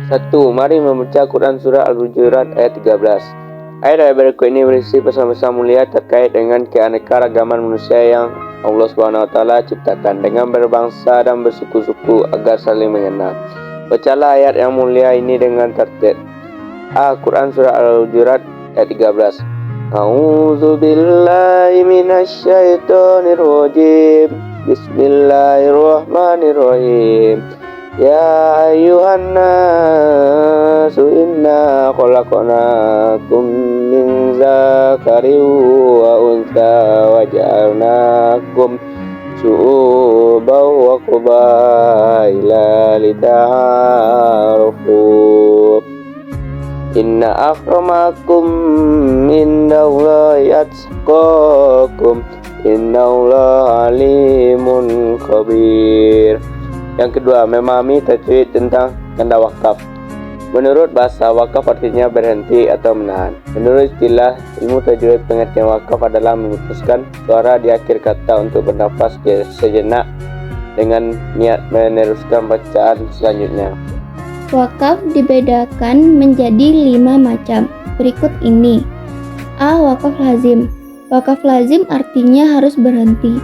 1. Mari membaca Quran Surah Al-Hujurat ayat 13. Ayat berikut ini berisi pesan-pesan mulia terkait dengan keanekaragaman manusia yang Allah SWT ciptakan dengan berbangsa dan bersuku-suku agar saling mengenal. Bacalah ayat yang mulia ini dengan tertib. A. Quran Surah Al-Hujurat ayat 13. A'udzu billahi minasyaitonir rajim. Bismillahirrahmanirrahim. Ya ayyuhan nasu inna khalaqnakum min dzakarin wa untha wa ja'alnakum syu'uban wa qabaila lita'arafu. Inna akramakum indallahi atqakum innallaha alimun khabir. Yang kedua, memahami tajwid tentang tanda wakaf. Menurut bahasa, wakaf artinya berhenti atau menahan. Menurut istilah ilmu tajwid, pengertian wakaf adalah memutuskan suara di akhir kata untuk bernafas sejenak dengan niat meneruskan bacaan selanjutnya. Wakaf dibedakan menjadi 5 macam. Berikut ini. A. Wakaf lazim. Wakaf lazim artinya harus berhenti.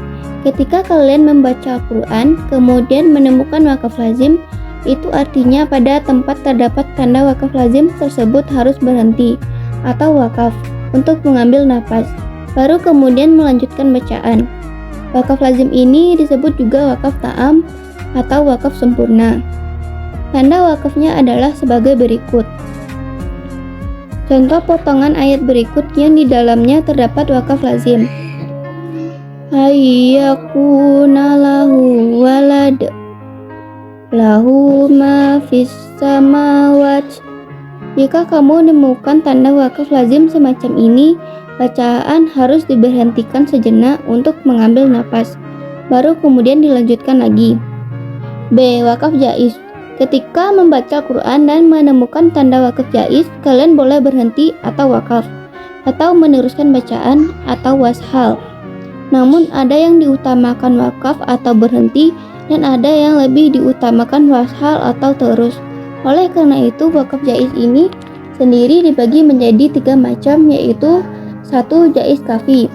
Ketika kalian membaca Al-Quran, kemudian menemukan wakaf lazim, itu artinya pada tempat terdapat tanda wakaf lazim tersebut harus berhenti atau wakaf untuk mengambil nafas, baru kemudian melanjutkan bacaan. Wakaf lazim ini disebut juga wakaf ta'am atau wakaf sempurna. Tanda wakafnya adalah sebagai berikut. Contoh potongan ayat berikut yang di dalamnya terdapat wakaf lazim. Hayyakuna lahu walad lahu ma fis samawat. Jika kamu menemukan tanda wakaf lazim semacam ini, bacaan harus diberhentikan sejenak untuk mengambil nafas, baru kemudian dilanjutkan lagi. B. Wakaf jaiz. Ketika membaca Quran dan menemukan tanda wakaf jaiz, kalian boleh berhenti atau wakaf, atau meneruskan bacaan atau washal. Namun ada yang diutamakan wakaf atau berhenti dan ada yang lebih diutamakan washal atau terus. Oleh karena itu wakaf jaiz ini sendiri dibagi menjadi 3 macam, yaitu 1. Jaiz kafi.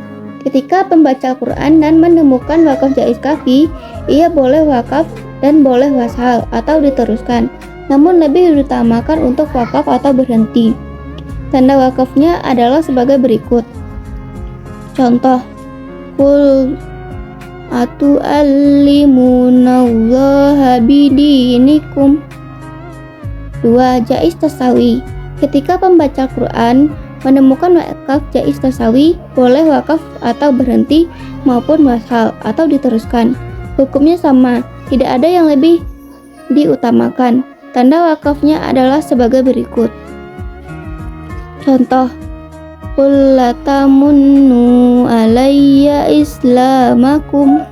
Ketika pembaca Quran dan menemukan wakaf jaiz kafi, ia boleh wakaf dan boleh washal atau diteruskan, namun lebih diutamakan untuk wakaf atau berhenti. Tanda wakafnya adalah sebagai berikut. Contoh, Qul atu'allimunallaha bidinikum. 2. Jaiz tasawi. Ketika pembaca Quran menemukan wakaf jaiz tasawi, boleh wakaf atau berhenti maupun washal atau diteruskan. Hukumnya sama, tidak ada yang lebih diutamakan. Tanda wakafnya adalah sebagai berikut. Contoh, Qul la tamunnu alayya islamakum.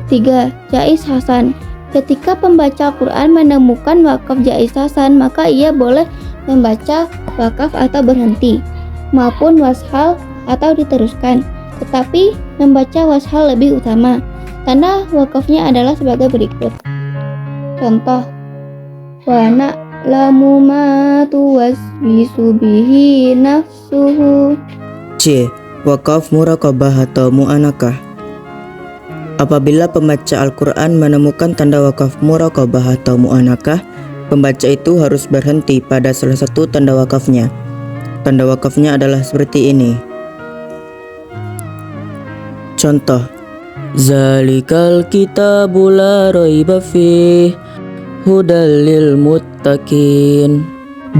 3. Jaiz hasan. Ketika pembaca Quran menemukan wakaf jaiz hasan, maka ia boleh membaca wakaf atau berhenti, maupun washal atau diteruskan. Tetapi membaca washal lebih utama. Tanda wakafnya adalah sebagai berikut. Contoh, wa na'lamu ma tuwaswisu bihi nafsuhu. C. Wakaf muraqabah atau mu'anakah. Apabila pembaca Al-Quran menemukan tanda wakaf muraqabah atau mu'anakah, pembaca itu harus berhenti pada salah satu tanda wakafnya. Tanda wakafnya adalah seperti ini. Contoh, Zalikal kitabu la raiba fih hudal lil muttaqin.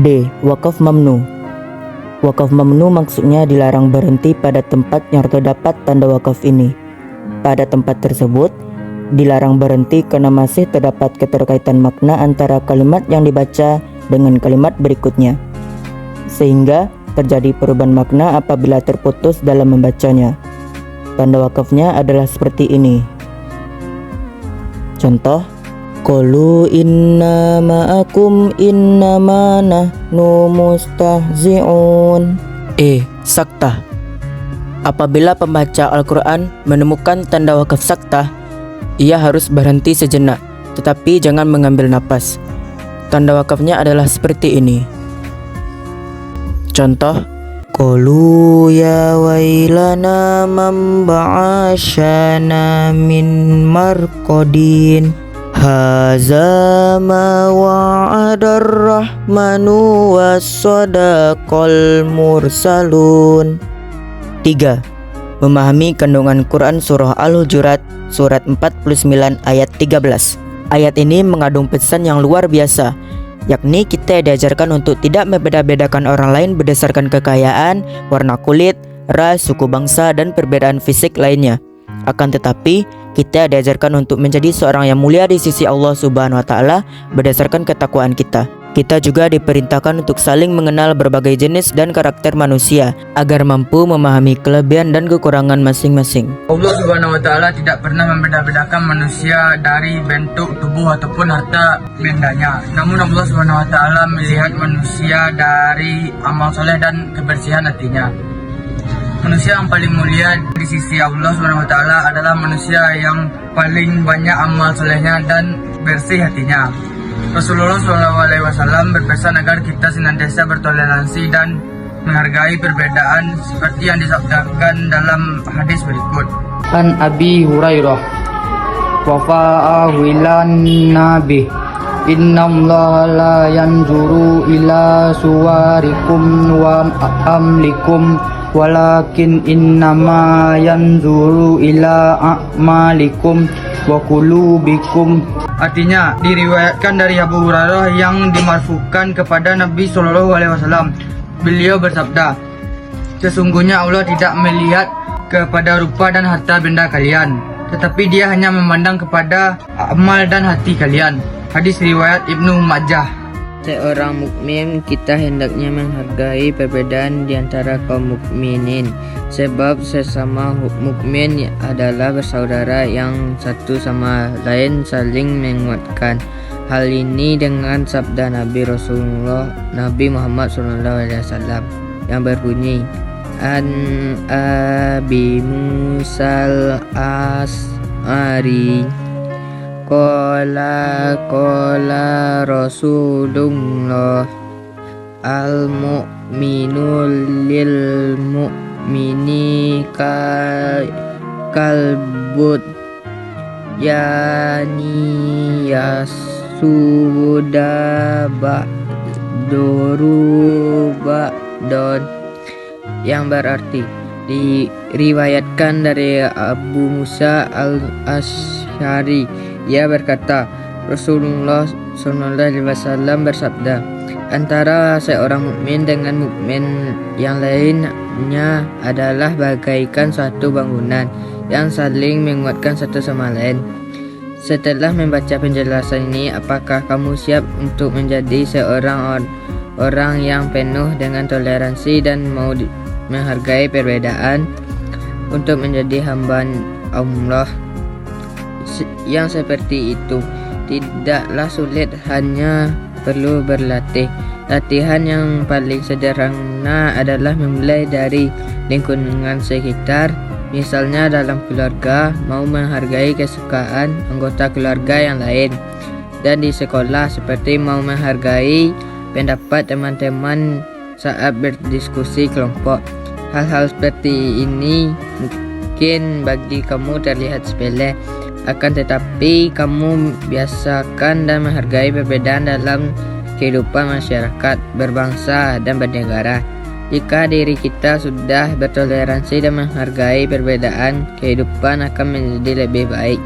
D. Wakaf mamnu. Wakaf mamnu maksudnya dilarang berhenti pada tempat yang terdapat tanda wakaf ini. Pada tempat tersebut dilarang berhenti karena masih terdapat keterkaitan makna antara kalimat yang dibaca dengan kalimat berikutnya, sehingga terjadi perubahan makna apabila terputus dalam membacanya. Tanda wakafnya adalah seperti ini. Contoh, Qalu inna ma'akum innama nahnu mustahzi'un. E. Saktah. Apabila pembaca Al-Quran menemukan tanda wakaf saktah, ia harus berhenti sejenak, tetapi jangan mengambil napas. Tanda wakafnya adalah seperti ini. Contoh, qalu ya wailana man ba'asyana min marqadin haza ma wa'adar rahmanu wassadaqal mursalun. 3. Memahami kandungan Quran Surah Al-Hujurat Surat 49 ayat 13. Ayat ini mengandung pesan yang luar biasa, yakni kita diajarkan untuk tidak membeda-bedakan orang lain berdasarkan kekayaan, warna kulit, ras, suku bangsa, dan perbedaan fisik lainnya. Akan tetapi, kita diajarkan untuk menjadi seorang yang mulia di sisi Allah Subhanahu wa Ta'ala berdasarkan ketakwaan kita. Kita juga diperintahkan untuk saling mengenal berbagai jenis dan karakter manusia agar mampu memahami kelebihan dan kekurangan masing-masing. Allah Subhanahu wa Ta'ala tidak pernah membeda-bedakan manusia dari bentuk tubuh ataupun harta bendanya. Namun Allah Subhanahu wa Ta'ala melihat manusia dari amal soleh dan kebersihan hatinya. Manusia yang paling mulia di sisi Allah Subhanahu wa Ta'ala adalah manusia yang paling banyak amal solehnya dan bersih hatinya. Rasulullah SAW berpesan agar kita senantiasa bertoleransi dan menghargai perbedaan seperti yang disabdakan dalam hadis berikut. An Abi Hurairah wafa'ahu ilan nabi innallaha la yanzuru ila suwarikum wa amlikum walakin innama yanzuru ila a'malikum wa qulubikum. Artinya, diriwayatkan dari Abu Hurairah yang dimarfukan kepada Nabi SAW. Beliau bersabda, sesungguhnya Allah tidak melihat kepada rupa dan harta benda kalian, tetapi Dia hanya memandang kepada amal dan hati kalian. Hadis riwayat Ibnu Majah. Seorang mukmin kita hendaknya menghargai perbedaan di antara kaum mukminin, sebab sesama mukmin adalah bersaudara yang satu sama lain saling menguatkan. Hal ini dengan sabda Nabi Muhammad SAW yang berbunyi, An Abi Musal As'ari Qala Rasulullah al-mu'minul lil mu'mini kalbut yani yasuda ba'doru ba'don, yang berarti diriwayatkan dari Abu Musa al-Asy'ari. Ia berkata, Rasulullah SAW bersabda, antara seorang mukmin dengan mukmin yang lainnya adalah bagaikan satu bangunan yang saling menguatkan satu sama lain. Setelah membaca penjelasan ini, apakah kamu siap untuk menjadi seorang orang yang penuh dengan toleransi dan mau menghargai perbedaan untuk menjadi hamba Allah yang seperti itu? Tidaklah sulit, hanya perlu berlatih. Latihan yang paling sederhana adalah memulai dari lingkungan sekitar. Misalnya dalam keluarga, mau menghargai kesukaan anggota keluarga yang lain, dan di sekolah seperti mau menghargai pendapat teman-teman saat berdiskusi kelompok. Hal-hal seperti ini mungkin bagi kamu terlihat sepele, akan tetapi kamu biasakan dan menghargai perbedaan dalam kehidupan masyarakat, berbangsa, dan bernegara. Jika diri kita sudah bertoleransi dan menghargai perbedaan, kehidupan akan menjadi lebih baik.